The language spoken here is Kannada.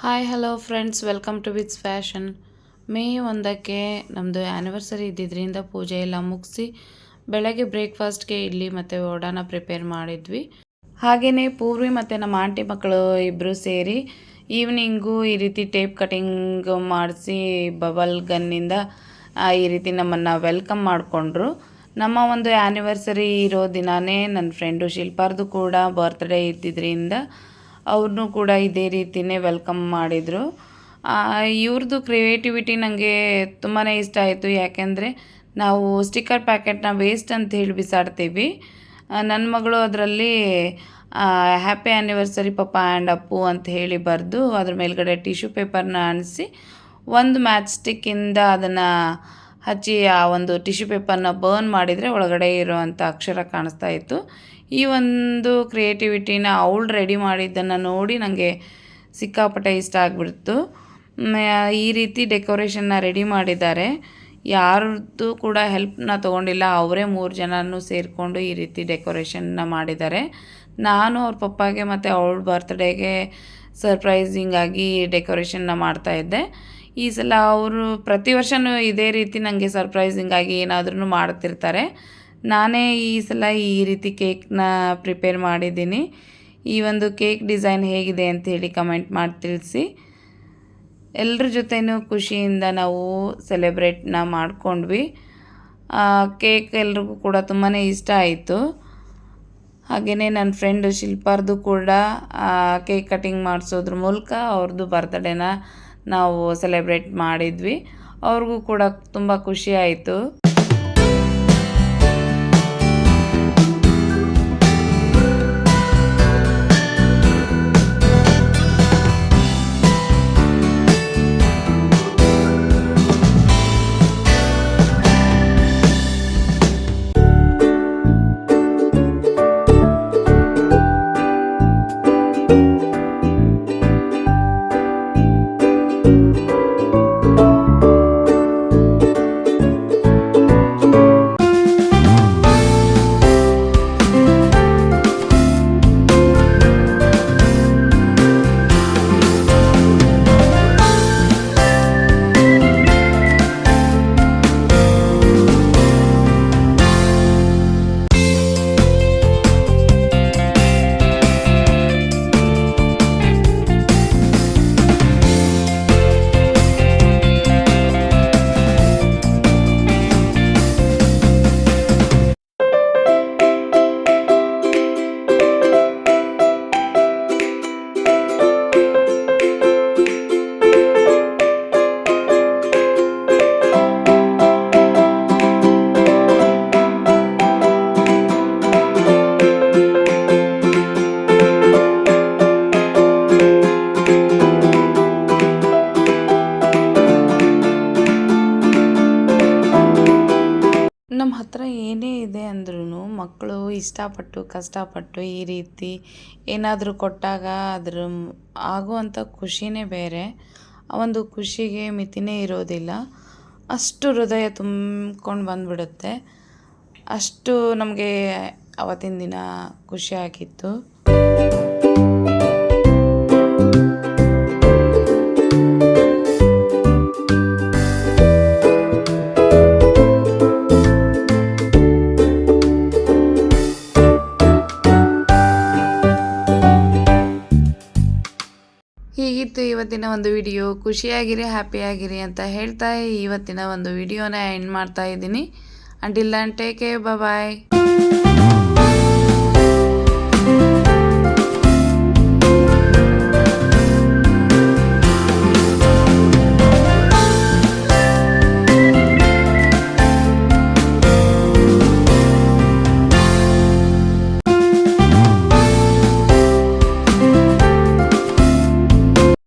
Hi hello friends, welcome to withs fashion. May 1ಕ್ಕೆ ನಮ್ಮದು ಆ್ಯನಿವರ್ಸರಿ ಇದ್ದಿದ್ದರಿಂದ ಪೂಜೆ ಎಲ್ಲ ಮುಗಿಸಿ ಬೆಳಗ್ಗೆ ಬ್ರೇಕ್ಫಾಸ್ಟ್ಗೆ ಇಡ್ಲಿ ಮತ್ತು ವಡಾನ ಪ್ರಿಪೇರ್ ಮಾಡಿದ್ವಿ. ಹಾಗೆಯೇ ಪೂರ್ವಿ ಮತ್ತು ನಮ್ಮ ಆಂಟಿ ಮಕ್ಕಳು ಇಬ್ಬರು ಸೇರಿ ಈವ್ನಿಂಗು ಈ ರೀತಿ ಟೇಪ್ ಕಟಿಂಗ್ ಮಾಡಿಸಿ ಬಬಲ್ ಗನ್ನಿಂದ ಈ ರೀತಿ ನಮ್ಮನ್ನು ವೆಲ್ಕಮ್ ಮಾಡಿಕೊಂಡ್ರು. ನಮ್ಮ ಒಂದು ಆ್ಯನಿವರ್ಸರಿ ಇರೋ ದಿನವೇ ನನ್ನ ಫ್ರೆಂಡು ಶಿಲ್ಪಾರ್ದು ಕೂಡ ಬರ್ತ್ಡೇ ಇದ್ದಿದ್ದರಿಂದ ಅವ್ರನ್ನೂ ಕೂಡ ಇದೇ ರೀತಿಯೇ ವೆಲ್ಕಮ್ ಮಾಡಿದರು. ಇವ್ರದ್ದು ಕ್ರಿಯೇಟಿವಿಟಿ ನನಗೆ ತುಂಬಾ ಇಷ್ಟ ಆಯಿತು. ಯಾಕೆಂದರೆ ನಾವು ಸ್ಟಿಕ್ಕರ್ ಪ್ಯಾಕೆಟ್ನ ವೇಸ್ಟ್ ಅಂತ ಹೇಳಿ ಬಿಸಾಡ್ತೀವಿ. ನನ್ನ ಮಗಳು ಅದರಲ್ಲಿ happy anniversary papa and Appu ಅಂತ ಹೇಳಿ ಬರೆದು ಅದ್ರ ಮೇಲ್ಗಡೆ ಟಿಶ್ಯೂ ಪೇಪರ್ನ ಅಂಟಿಸಿ ಒಂದು ಮ್ಯಾಚ್ ಸ್ಟಿಕ್ಕಿಂದ ಅದನ್ನು ಹಚ್ಚಿ ಆ ಒಂದು ಟಿಶ್ಯೂ ಪೇಪರ್ನ ಬರ್ನ್ ಮಾಡಿದರೆ ಒಳಗಡೆ ಇರೋವಂಥ ಅಕ್ಷರ ಕಾಣಿಸ್ತಾ ಇತ್ತು. ಈ ಒಂದು ಕ್ರಿಯೇಟಿವಿಟಿನ ಅವಳು ರೆಡಿ ಮಾಡಿದ್ದನ್ನು ನೋಡಿ ನನಗೆ ಸಿಕ್ಕಾಪಟ್ಟೆ ಇಷ್ಟ ಆಗಿಬಿಡ್ತು. ಈ ರೀತಿ ಡೆಕೋರೇಷನ್ನ ರೆಡಿ ಮಾಡಿದ್ದಾರೆ. ಯಾರದ್ದು ಕೂಡ ಹೆಲ್ಪ್ನ ತೊಗೊಂಡಿಲ್ಲ, ಅವರೇ 3 ಜನನೂ ಸೇರಿಕೊಂಡು ಈ ರೀತಿ ಡೆಕೋರೇಷನ್ನ ಮಾಡಿದ್ದಾರೆ. ನಾನು ಅವ್ರ ಪಪ್ಪಾಗೆ ಮತ್ತು ಅವಳ ಬರ್ತ್ಡೇಗೆ ಸರ್ಪ್ರೈಸಿಂಗಾಗಿ ಡೆಕೋರೇಷನ್ನ ಮಾಡ್ತಾಯಿದ್ದೆ. ಈ ಸಲ ಅವರು ಪ್ರತಿ ವರ್ಷವೂ ಇದೇ ರೀತಿ ನನಗೆ ಸರ್ಪ್ರೈಸಿಂಗಾಗಿ ಏನಾದ್ರೂ ಮಾಡ್ತಿರ್ತಾರೆ. ನಾನೇ ಈ ಸಲ ಈ ರೀತಿ ಕೇಕ್ನ ಪ್ರಿಪೇರ್ ಮಾಡಿದ್ದೀನಿ. ಈ ಒಂದು ಕೇಕ್ ಡಿಸೈನ್ ಹೇಗಿದೆ ಅಂಥೇಳಿ ಕಮೆಂಟ್ ಮಾಡಿ ತಿಳಿಸಿ. ಎಲ್ಲರ ಜೊತೆನೂ ಖುಷಿಯಿಂದ ನಾವು ಸೆಲೆಬ್ರೇಟ್ನ ಮಾಡ್ಕೊಂಡ್ವಿ. ಕೇಕ್ ಎಲ್ರಿಗೂ ಕೂಡ ತುಂಬಾ ಇಷ್ಟ ಆಯಿತು. ಹಾಗೆಯೇ ನನ್ನ ಫ್ರೆಂಡು ಶಿಲ್ಪಾರ್ದು ಕೂಡ ಕೇಕ್ ಕಟಿಂಗ್ ಮಾಡಿಸೋದ್ರ ಮೂಲಕ ಅವ್ರದ್ದು ಬರ್ತ್ಡೇನ ನಾವು ಸೆಲೆಬ್ರೇಟ್ ಮಾಡಿದ್ವಿ. ಅವ್ರಿಗೂ ಕೂಡ ತುಂಬ ಖುಷಿ ಆಯಿತು. ನಮ್ಮ ಹತ್ರ ಏನೇ ಇದೆ ಅಂದ್ರೂ ಮಕ್ಕಳು ಇಷ್ಟಪಟ್ಟು ಕಷ್ಟಪಟ್ಟು ಈ ರೀತಿ ಏನಾದರೂ ಕೊಟ್ಟಾಗ ಅದ್ರ ಆಗುವಂಥ ಖುಷಿನೇ ಬೇರೆ. ಆ ಒಂದು ಖುಷಿಗೆ ಮಿತಿನೇ ಇರೋದಿಲ್ಲ. ಅಷ್ಟು ಹೃದಯ ತುಂಬ್ಕೊಂಡು ಬಂದುಬಿಡುತ್ತೆ. ಅಷ್ಟು ನಮಗೆ ಆವತ್ತಿನ ದಿನ ಖುಷಿಯಾಗಿತ್ತು. ಹೀಗಿತ್ತು ಇವತ್ತಿನ ಒಂದು ವಿಡಿಯೋ. ಖುಷಿಯಾಗಿರಿ, ಹ್ಯಾಪಿಯಾಗಿರಿ ಅಂತ ಹೇಳ್ತಾ ಇವತ್ತಿನ ಒಂದು ವಿಡಿಯೋನ ಎಂಡ್ ಮಾಡ್ತಾ ಇದ್ದೀನಿ. ಅಂಟಿಲ್ ದೆನ್ ಟೇಕ್ ಕೇರ್, ಬಾಯ್.